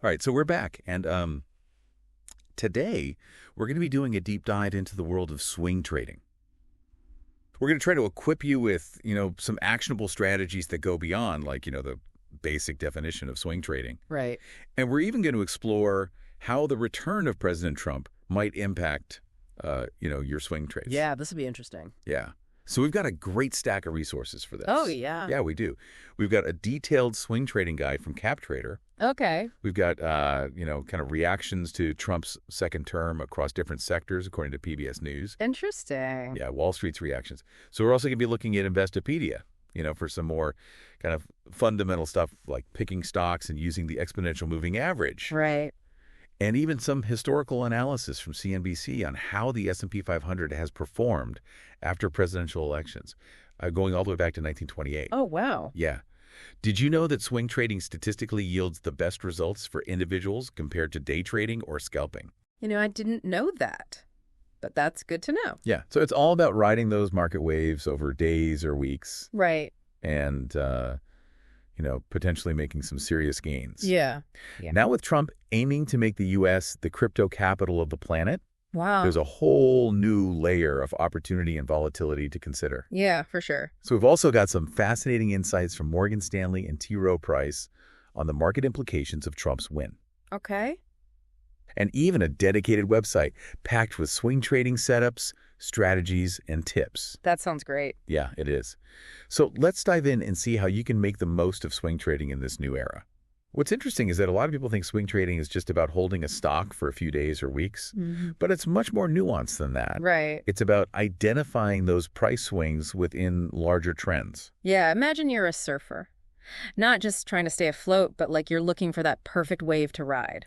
All right, so we're back, and today we're going to be doing a deep dive into the world of swing trading. We're going to try to equip you with, some actionable strategies that go beyond, like, the basic definition of swing trading. Right. And we're even going to explore how the return of President Trump might impact, your swing trades. Yeah, this will be interesting. Yeah. So we've got a great stack of resources for this. Oh, yeah. Yeah, we do. We've got a detailed swing trading guide from CapTrader. Okay. We've got, kind of reactions to Trump's second term across different sectors, according to PBS News. Interesting. Yeah, Wall Street's reactions. So we're also going to be looking at Investopedia, for some more kind of fundamental stuff like picking stocks and using the exponential moving average. Right. And even some historical analysis from CNBC on how the S&P 500 has performed after presidential elections, going all the way back to 1928. Oh, wow. Yeah. Did you know that swing trading statistically yields the best results for individuals compared to day trading or scalping? I didn't know that, but that's good to know. Yeah. So it's all about riding those market waves over days or weeks Right. and, potentially making some serious gains. Yeah. Now with Trump aiming to make the U.S. the crypto capital of the planet, Wow. there's a whole new layer of opportunity and volatility to consider. Yeah, for sure. So we've also got some fascinating insights from Morgan Stanley and T. Rowe Price on the market implications of Trump's win. Okay. And even a dedicated website packed with swing trading setups, strategies, and tips. That sounds great. Yeah, it is. So let's dive in and see how you can make the most of swing trading in this new era. What's interesting is that a lot of people think swing trading is just about holding a stock for a few days or weeks, but it's much more nuanced than that. Right. It's about identifying those price swings within larger trends. Yeah, imagine you're a surfer. Not just trying to stay afloat, but like you're looking for that perfect wave to ride.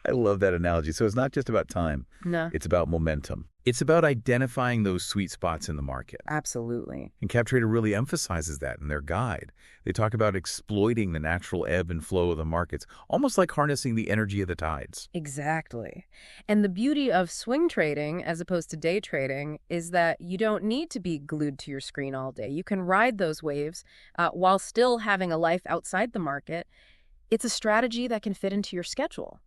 I love that analogy. So it's not just about time. No. It's about momentum. It's about identifying those sweet spots in the market. Absolutely. And CapTrader really emphasizes that in their guide. They talk about exploiting the natural ebb and flow of the markets, almost like harnessing the energy of the tides. Exactly. And the beauty of swing trading, as opposed to day trading, is that you don't need to be glued to your screen all day. You can ride those waves while still having a life outside the market. It's a strategy that can fit into your schedule,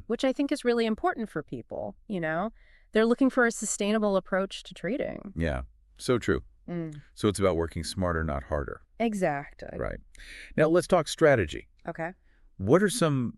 which I think is really important for people, They're looking for a sustainable approach to trading. Yeah, so true. So it's about working smarter, not harder. Exactly. Right. Now let's talk strategy. Okay. What are some,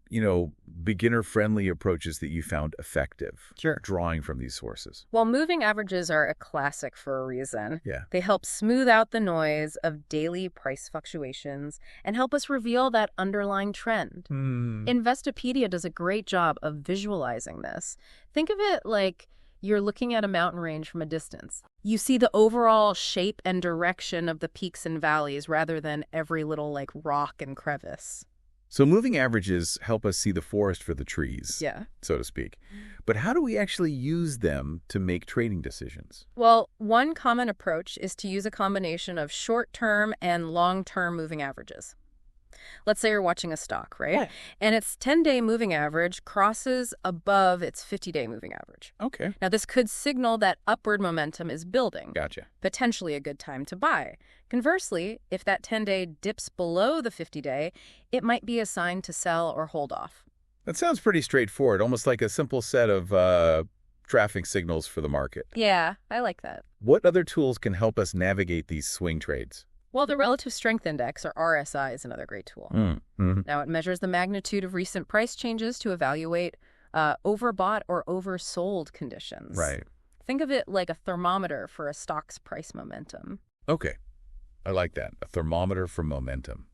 beginner-friendly approaches that you found effective? Sure. Drawing from these sources? Well, moving averages are a classic for a reason. Yeah. They help smooth out the noise of daily price fluctuations and help us reveal that underlying trend. Investopedia does a great job of visualizing this. Think of it like you're looking at a mountain range from a distance. You see the overall shape and direction of the peaks and valleys rather than every little rock and crevice. So moving averages help us see the forest for the trees, Yeah. so to speak. But how do we actually use them to make trading decisions? Well, one common approach is to use a combination of short-term and long-term moving averages. Let's say you're watching a stock, right? Yeah. And its 10-day moving average crosses above its 50-day moving average. Okay. Now, this could signal that upward momentum is building, Gotcha. potentially a good time to buy. Conversely, if that 10-day dips below the 50-day, it might be a sign to sell or hold off. That sounds pretty straightforward, almost like a simple set of traffic signals for the market. Yeah, I like that. What other tools can help us navigate these swing trades? Well, the Relative Strength Index, or RSI, is another great tool. Now, it measures the magnitude of recent price changes to evaluate overbought or oversold conditions. Right. Think of it like a thermometer for a stock's price momentum. Okay. I like that. A thermometer for momentum.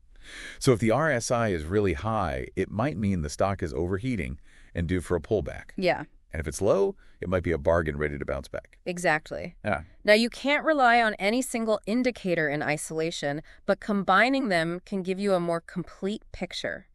So if the RSI is really high, it might mean the stock is overheating and due for a pullback. Yeah, And if it's low, it might be a bargain ready to bounce back. exactly. Yeah. Now, you can't rely on any single indicator in isolation, but combining them can give you a more complete picture.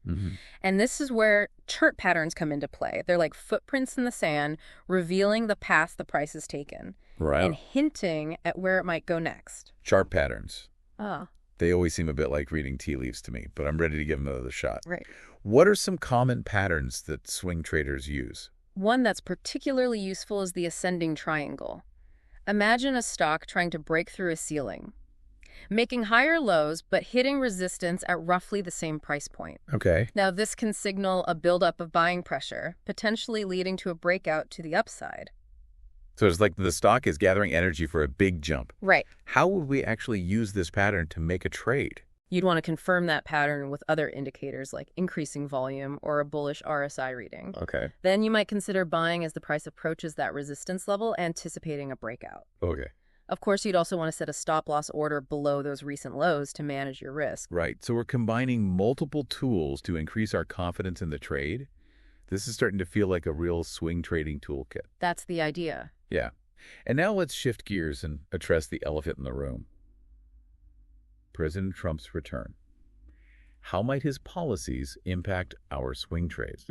And this is where chart patterns come into play. They're like footprints in the sand, revealing the path the price has taken Right. and hinting at where it might go next. Chart patterns. Oh, They always seem a bit like reading tea leaves to me, but I'm ready to give them another shot. right. What are some common patterns that swing traders use? One that's particularly useful is the ascending triangle. Imagine a stock trying to break through a ceiling. making higher lows but hitting resistance at roughly the same price point. Okay. Now, this can signal a buildup of buying pressure, potentially leading to a breakout to the upside. So it's like the stock is gathering energy for a big jump. Right. How would we actually use this pattern to make a trade? You'd want to confirm that pattern with other indicators like increasing volume or a bullish RSI reading. Okay. Then you might consider buying as the price approaches that resistance level, anticipating a breakout. Okay. Of course, you'd also want to set a stop-loss order below those recent lows to manage your risk. Right. So we're combining multiple tools to increase our confidence in the trade. This is starting to feel like a real swing trading toolkit. That's the idea. Yeah. And now let's shift gears and address the elephant in the room. President Trump's return. How might his policies impact our swing trades?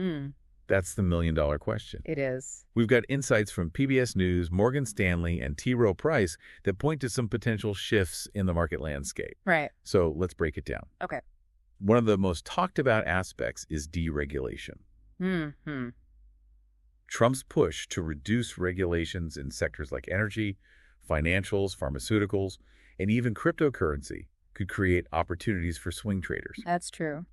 That's the million-dollar question. It is. We've got insights from PBS News, Morgan Stanley, and T. Rowe Price that point to some potential shifts in the market landscape. Right. So let's break it down. Okay. One of the most talked about aspects is deregulation. Trump's push to reduce regulations in sectors like energy, financials, pharmaceuticals, and even cryptocurrency could create opportunities for swing traders. That's true.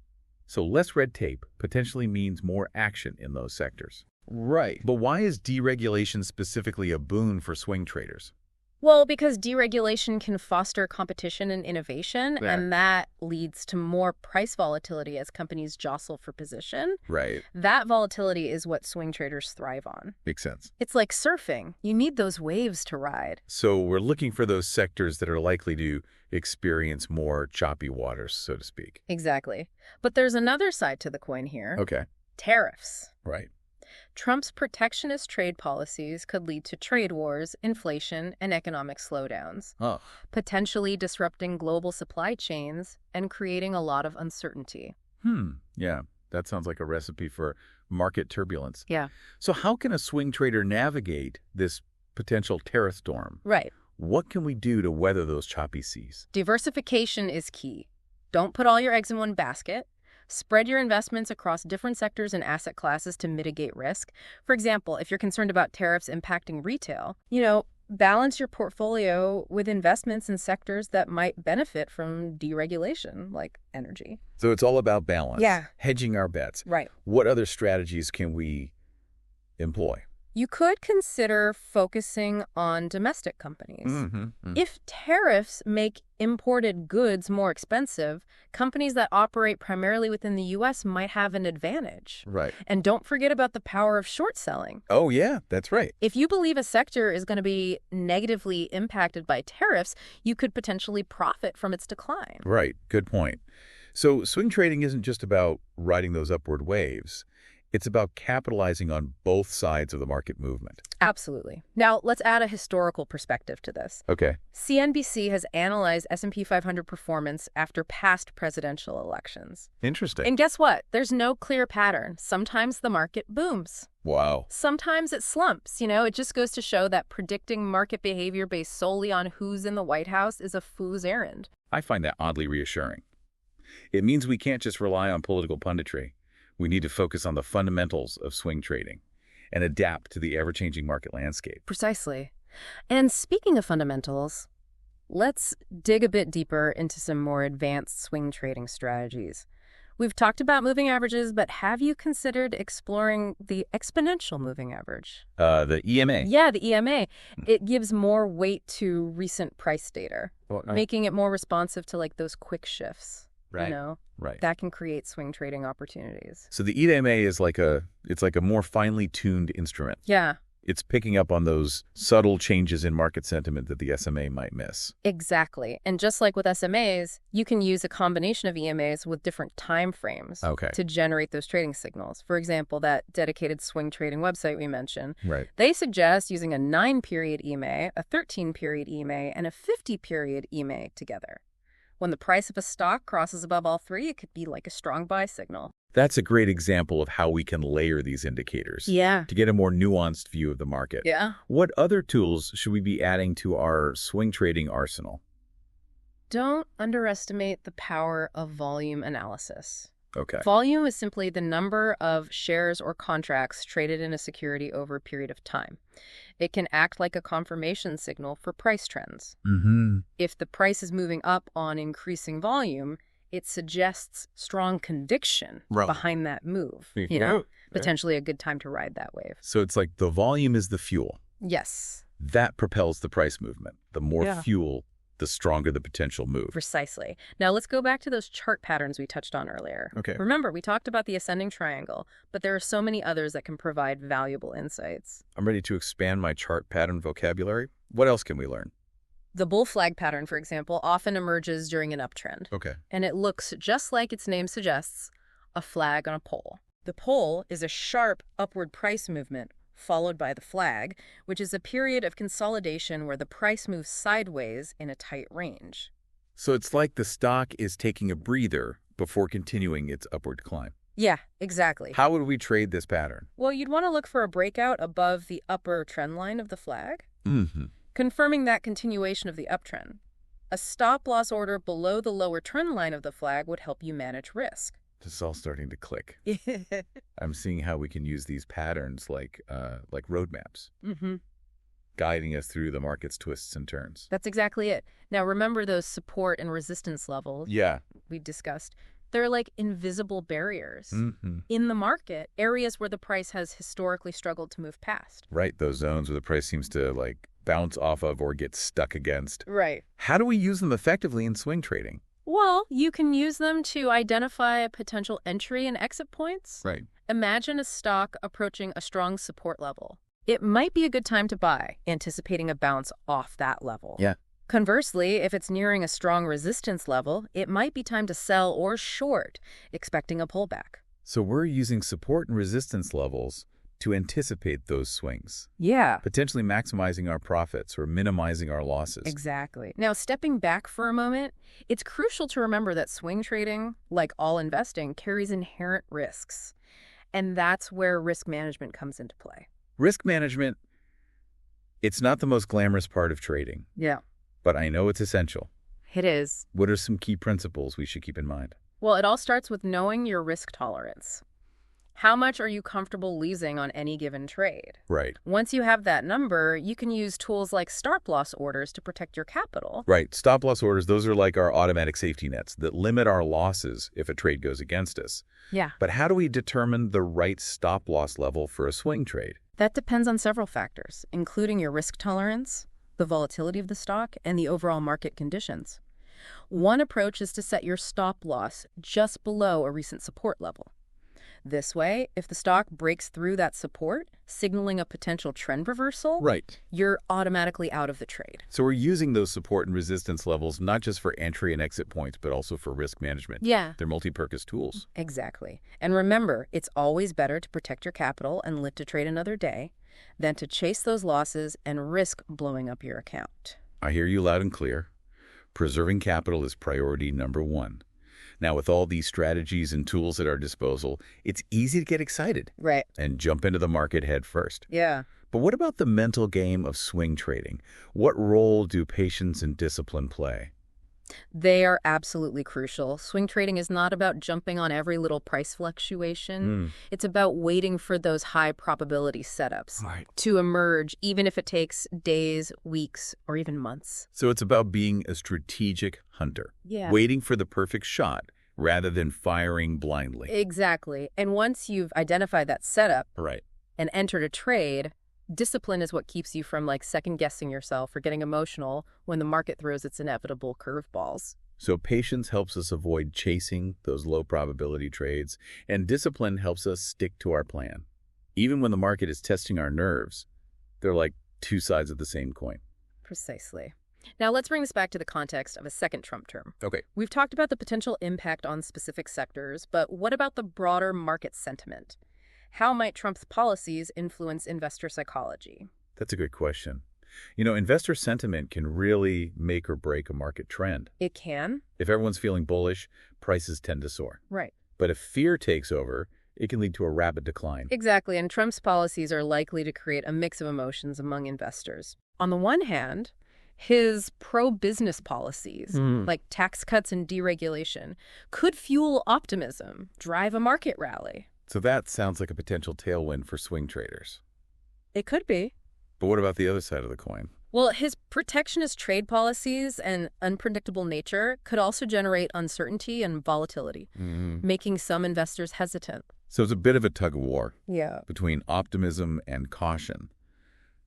So less red tape potentially means more action in those sectors. Right. But why is deregulation specifically a boon for swing traders? Well, because deregulation can foster competition and innovation, and that leads to more price volatility as companies jostle for position. Right. That volatility is what swing traders thrive on. Makes sense. It's like surfing. You need those waves to ride. So we're looking for those sectors that are likely to experience more choppy waters, so to speak. Exactly. But there's another side to the coin here. Okay. Tariffs. Right. Trump's protectionist trade policies could lead to trade wars, inflation, and economic slowdowns, potentially disrupting global supply chains and creating a lot of uncertainty. Yeah, that sounds like a recipe for market turbulence. Yeah. So how can a swing trader navigate this potential tariff storm? Right. What can we do to weather those choppy seas? Diversification is key. Don't put all your eggs in one basket. Spread your investments across different sectors and asset classes to mitigate risk. For example, if you're concerned about tariffs impacting retail, balance your portfolio with investments in sectors that might benefit from deregulation, like energy. So it's all about balance. Yeah. Hedging our bets. Right. What other strategies can we employ? You could consider focusing on domestic companies. If tariffs make imported goods more expensive, companies that operate primarily within the U.S. might have an advantage. Right. And don't forget about the power of short selling. Oh, yeah, that's right. If you believe a sector is going to be negatively impacted by tariffs, you could potentially profit from its decline. Right. Good point. So swing trading isn't just about riding those upward waves. It's about capitalizing on both sides of the market movement. Absolutely. Now, let's add a historical perspective to this. Okay. CNBC has analyzed S&P 500 performance after past presidential elections. Interesting. And guess what? There's no clear pattern. Sometimes the market booms. Wow. Sometimes it slumps. It just goes to show that predicting market behavior based solely on who's in the White House is a fool's errand. I find that oddly reassuring. It means we can't just rely on political punditry. We need to focus on the fundamentals of swing trading and adapt to the ever-changing market landscape. Precisely. And speaking of fundamentals, let's dig a bit deeper into some more advanced swing trading strategies. We've talked about moving averages, but have you considered exploring the exponential moving average? The EMA. Yeah, the EMA. It gives more weight to recent price data, making it more responsive to those quick shifts. Right. Right. That can create swing trading opportunities. So the EMA is like a more finely tuned instrument. Yeah. It's picking up on those subtle changes in market sentiment that the SMA might miss. Exactly. And just like with SMAs, you can use a combination of EMAs with different time frames to generate those trading signals. For example, that dedicated swing trading website we mentioned, they suggest using a 9-period EMA, a 13-period EMA, and a 50-period EMA together. When the price of a stock crosses above all three, it could be like a strong buy signal. That's a great example of how we can layer these indicators to get a more nuanced view of the market. Yeah. What other tools should we be adding to our swing trading arsenal? Don't underestimate the power of volume analysis. Okay. Volume is simply the number of shares or contracts traded in a security over a period of time. It can act like a confirmation signal for price trends. Mm-hmm. If the price is moving up on increasing volume, it suggests strong conviction Right. behind that move. Potentially a good time to ride that wave. So it's like the volume is the fuel. Yes, That propels the price movement. The more Yeah. fuel, the stronger the potential move. precisely. Now let's go back to those chart patterns we touched on earlier. Okay. Remember, we talked about the ascending triangle, but there are so many others that can provide valuable insights. I'm ready to expand my chart pattern vocabulary. What else can we learn? The bull flag pattern, for example, often emerges during an uptrend. Okay. And it looks just like its name suggests, a flag on a pole. The pole is a sharp upward price movement, followed by the flag, which is a period of consolidation where the price moves sideways in a tight range. So it's like the stock is taking a breather before continuing its upward climb. Yeah, exactly. How would we trade this pattern? Well, you'd want to look for a breakout above the upper trend line of the flag, Mm-hmm. confirming that continuation of the uptrend. A stop-loss order below the lower trend line of the flag would help you manage risk. This is all starting to click. I'm seeing how we can use these patterns like roadmaps, Mm-hmm. guiding us through the market's twists and turns. That's exactly it. Now, remember those support and resistance levels Yeah. we discussed? They're like invisible barriers. Mm-hmm. In the market, areas where the price has historically struggled to move past. Right, those zones where the price seems to bounce off of or get stuck against. Right. How do we use them effectively in swing trading? Well, you can use them to identify potential entry and exit points. Right. Imagine a stock approaching a strong support level. It might be a good time to buy, anticipating a bounce off that level. Yeah. Conversely, if it's nearing a strong resistance level, it might be time to sell or short, expecting a pullback. So we're using support and resistance levels to anticipate those swings, Yeah. potentially maximizing our profits or minimizing our losses. Exactly. Now, stepping back for a moment, it's crucial to remember that swing trading, like all investing, carries inherent risks. And that's where risk management comes into play. Risk management, it's not the most glamorous part of trading, Yeah, but I know it's essential. it is. What are some key principles we should keep in mind? Well, it all starts with knowing your risk tolerance. How much are you comfortable losing on any given trade? Right. Once you have that number, you can use tools like stop-loss orders to protect your capital. Right. Stop loss orders, those are like our automatic safety nets that limit our losses if a trade goes against us. Yeah. But how do we determine the right stop loss level for a swing trade? That depends on several factors, including your risk tolerance, the volatility of the stock, and the overall market conditions. One approach is to set your stop loss just below a recent support level. This way, if the stock breaks through that support, signaling a potential trend reversal, Right. you're automatically out of the trade. So we're using those support and resistance levels not just for entry and exit points, but also for risk management. Yeah. They're multi-purpose tools. Exactly. And remember, it's always better to protect your capital and live to trade another day than to chase those losses and risk blowing up your account. I hear you loud and clear. Preserving capital is priority number one. Now, with all these strategies and tools at our disposal, it's easy to get excited Right. and jump into the market head first. Yeah. But what about the mental game of swing trading? What role do patience and discipline play? They are absolutely crucial. Swing trading is not about jumping on every little price fluctuation. It's about waiting for those high probability setups Right. to emerge, even if it takes days, weeks, or even months. So it's about being a strategic hunter, Yeah. waiting for the perfect shot rather than firing blindly. Exactly. And once you've identified that setup Right. and entered a trade, discipline is what keeps you from second guessing yourself or getting emotional when the market throws its inevitable curveballs. So patience helps us avoid chasing those low probability trades, and discipline helps us stick to our plan. Even when the market is testing our nerves, they're like two sides of the same coin. Precisely. Now let's bring this back to the context of a second Trump term. Okay. We've talked about the potential impact on specific sectors, but what about the broader market sentiment? How might Trump's policies influence investor psychology? That's a good question. Investor sentiment can really make or break a market trend. It can. If everyone's feeling bullish, prices tend to soar. Right. But if fear takes over, it can lead to a rapid decline. Exactly, and Trump's policies are likely to create a mix of emotions among investors. On the one hand, His pro-business policies, like tax cuts and deregulation, could fuel optimism, drive a market rally. So that sounds like a potential tailwind for swing traders. It could be. But what about the other side of the coin? Well, his protectionist trade policies and unpredictable nature could also generate uncertainty and volatility, making some investors hesitant. So it's a bit of a tug of war between optimism and caution.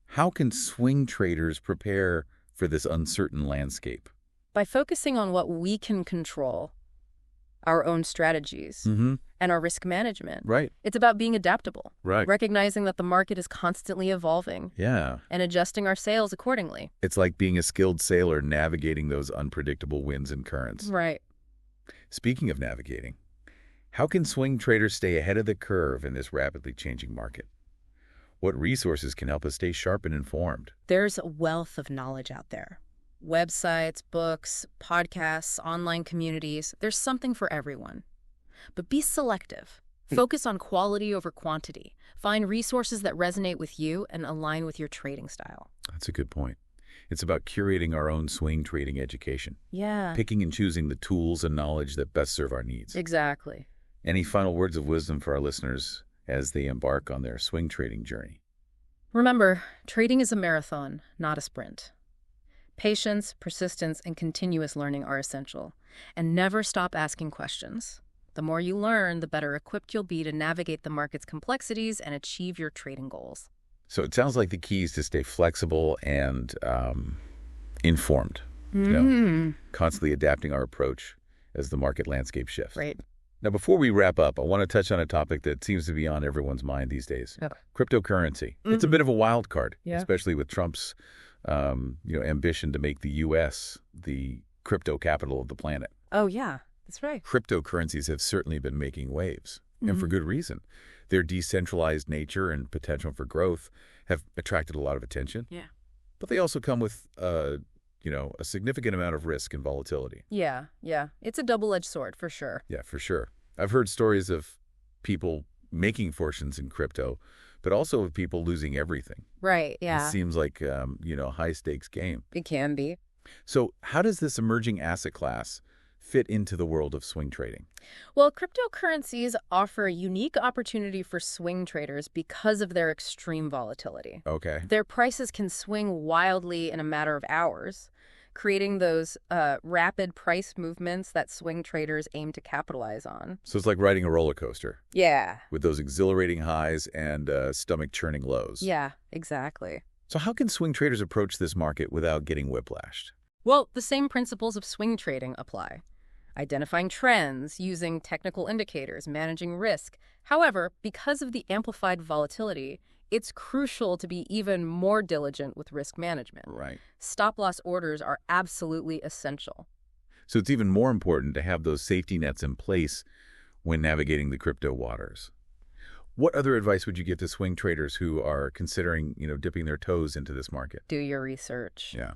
How can swing traders prepare for this uncertain landscape? By focusing on what we can control, our own strategies, and our risk management. Right. It's about being adaptable, Right. recognizing that the market is constantly evolving, Yeah. and adjusting our sails accordingly. It's like being a skilled sailor navigating those unpredictable winds and currents. Right. Speaking of navigating, how can swing traders stay ahead of the curve in this rapidly changing market? What resources can help us stay sharp and informed? There's a wealth of knowledge out there. Websites, books, podcasts, online communities. There's something for everyone. But be selective. Focus on quality over quantity. Find resources that resonate with you and align with your trading style. That's a good point. It's about curating our own swing trading education, Yeah. picking and choosing the tools and knowledge that best serve our needs. Exactly. Any final words of wisdom for our listeners as they embark on their swing trading journey? Remember, trading is a marathon, not a sprint. Patience, persistence, and continuous learning are essential. And never stop asking questions. The more you learn, the better equipped you'll be to navigate the market's complexities and achieve your trading goals. So it sounds like the key is to stay flexible and informed, constantly adapting our approach as the market landscape shifts. Right. Now, before we wrap up, I want to touch on a topic that seems to be on everyone's mind these days, cryptocurrency. It's a bit of a wild card, especially with Trump's ambition to make the U.S. the crypto capital of the planet. Oh, yeah, that's right. Cryptocurrencies have certainly been making waves, and for good reason. Their decentralized nature and potential for growth have attracted a lot of attention. Yeah. But they also come with, a significant amount of risk and volatility. Yeah. It's a double-edged sword, for sure. Yeah, for sure. I've heard stories of people making fortunes in crypto, but also of people losing everything. Right, yeah. It seems like, a high-stakes game. It can be. So how does this emerging asset class fit into the world of swing trading? Well, cryptocurrencies offer a unique opportunity for swing traders because of their extreme volatility. Okay. Their prices can swing wildly in a matter of hours, creating those rapid price movements that swing traders aim to capitalize on. So it's like riding a roller coaster. Yeah. With those exhilarating highs and stomach-churning lows. Yeah, exactly. So how can swing traders approach this market without getting whiplashed? Well, the same principles of swing trading apply. Identifying trends, using technical indicators, managing risk. However, because of the amplified volatility, it's crucial to be even more diligent with risk management. Right. Stop-loss orders are absolutely essential. So it's even more important to have those safety nets in place when navigating the crypto waters. What other advice would you give to swing traders who are considering, dipping their toes into this market? Do your research. Yeah.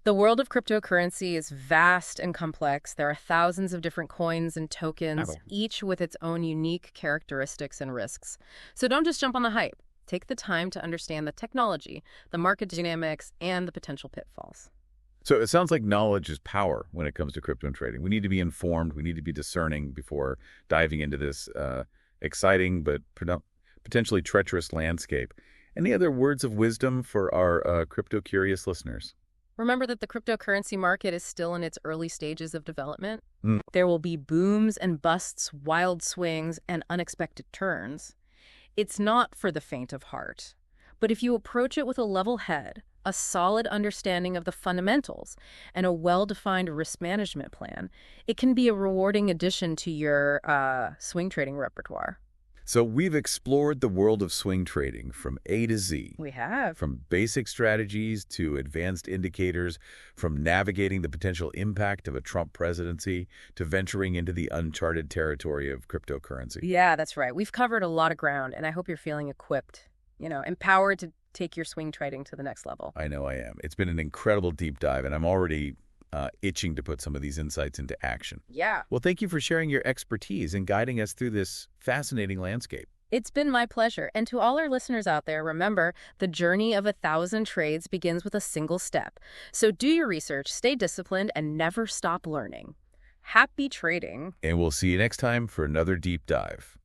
The world of cryptocurrency is vast and complex. There are thousands of different coins and tokens, each with its own unique characteristics and risks. So don't just jump on the hype. Take the time to understand the technology, the market dynamics, and the potential pitfalls. So it sounds like knowledge is power when it comes to crypto trading. We need to be informed. We need to be discerning before diving into this exciting but potentially treacherous landscape. Any other words of wisdom for our crypto-curious listeners? Remember that the cryptocurrency market is still in its early stages of development. There will be booms and busts, wild swings, and unexpected turns. It's not for the faint of heart. But if you approach it with a level head, a solid understanding of the fundamentals, and a well-defined risk management plan, it can be a rewarding addition to your swing trading repertoire. So we've explored the world of swing trading from A to Z. We have. From basic strategies to advanced indicators, from navigating the potential impact of a Trump presidency to venturing into the uncharted territory of cryptocurrency. Yeah, that's right. We've covered a lot of ground, and I hope you're feeling equipped, empowered to take your swing trading to the next level. I know I am. It's been an incredible deep dive, and I'm already itching to put some of these insights into action. Yeah. Well, thank you for sharing your expertise and guiding us through this fascinating landscape. It's been my pleasure. And to all our listeners out there, remember, the journey of 1,000 trades begins with a single step. So do your research, stay disciplined, and never stop learning. Happy trading. And we'll see you next time for another deep dive.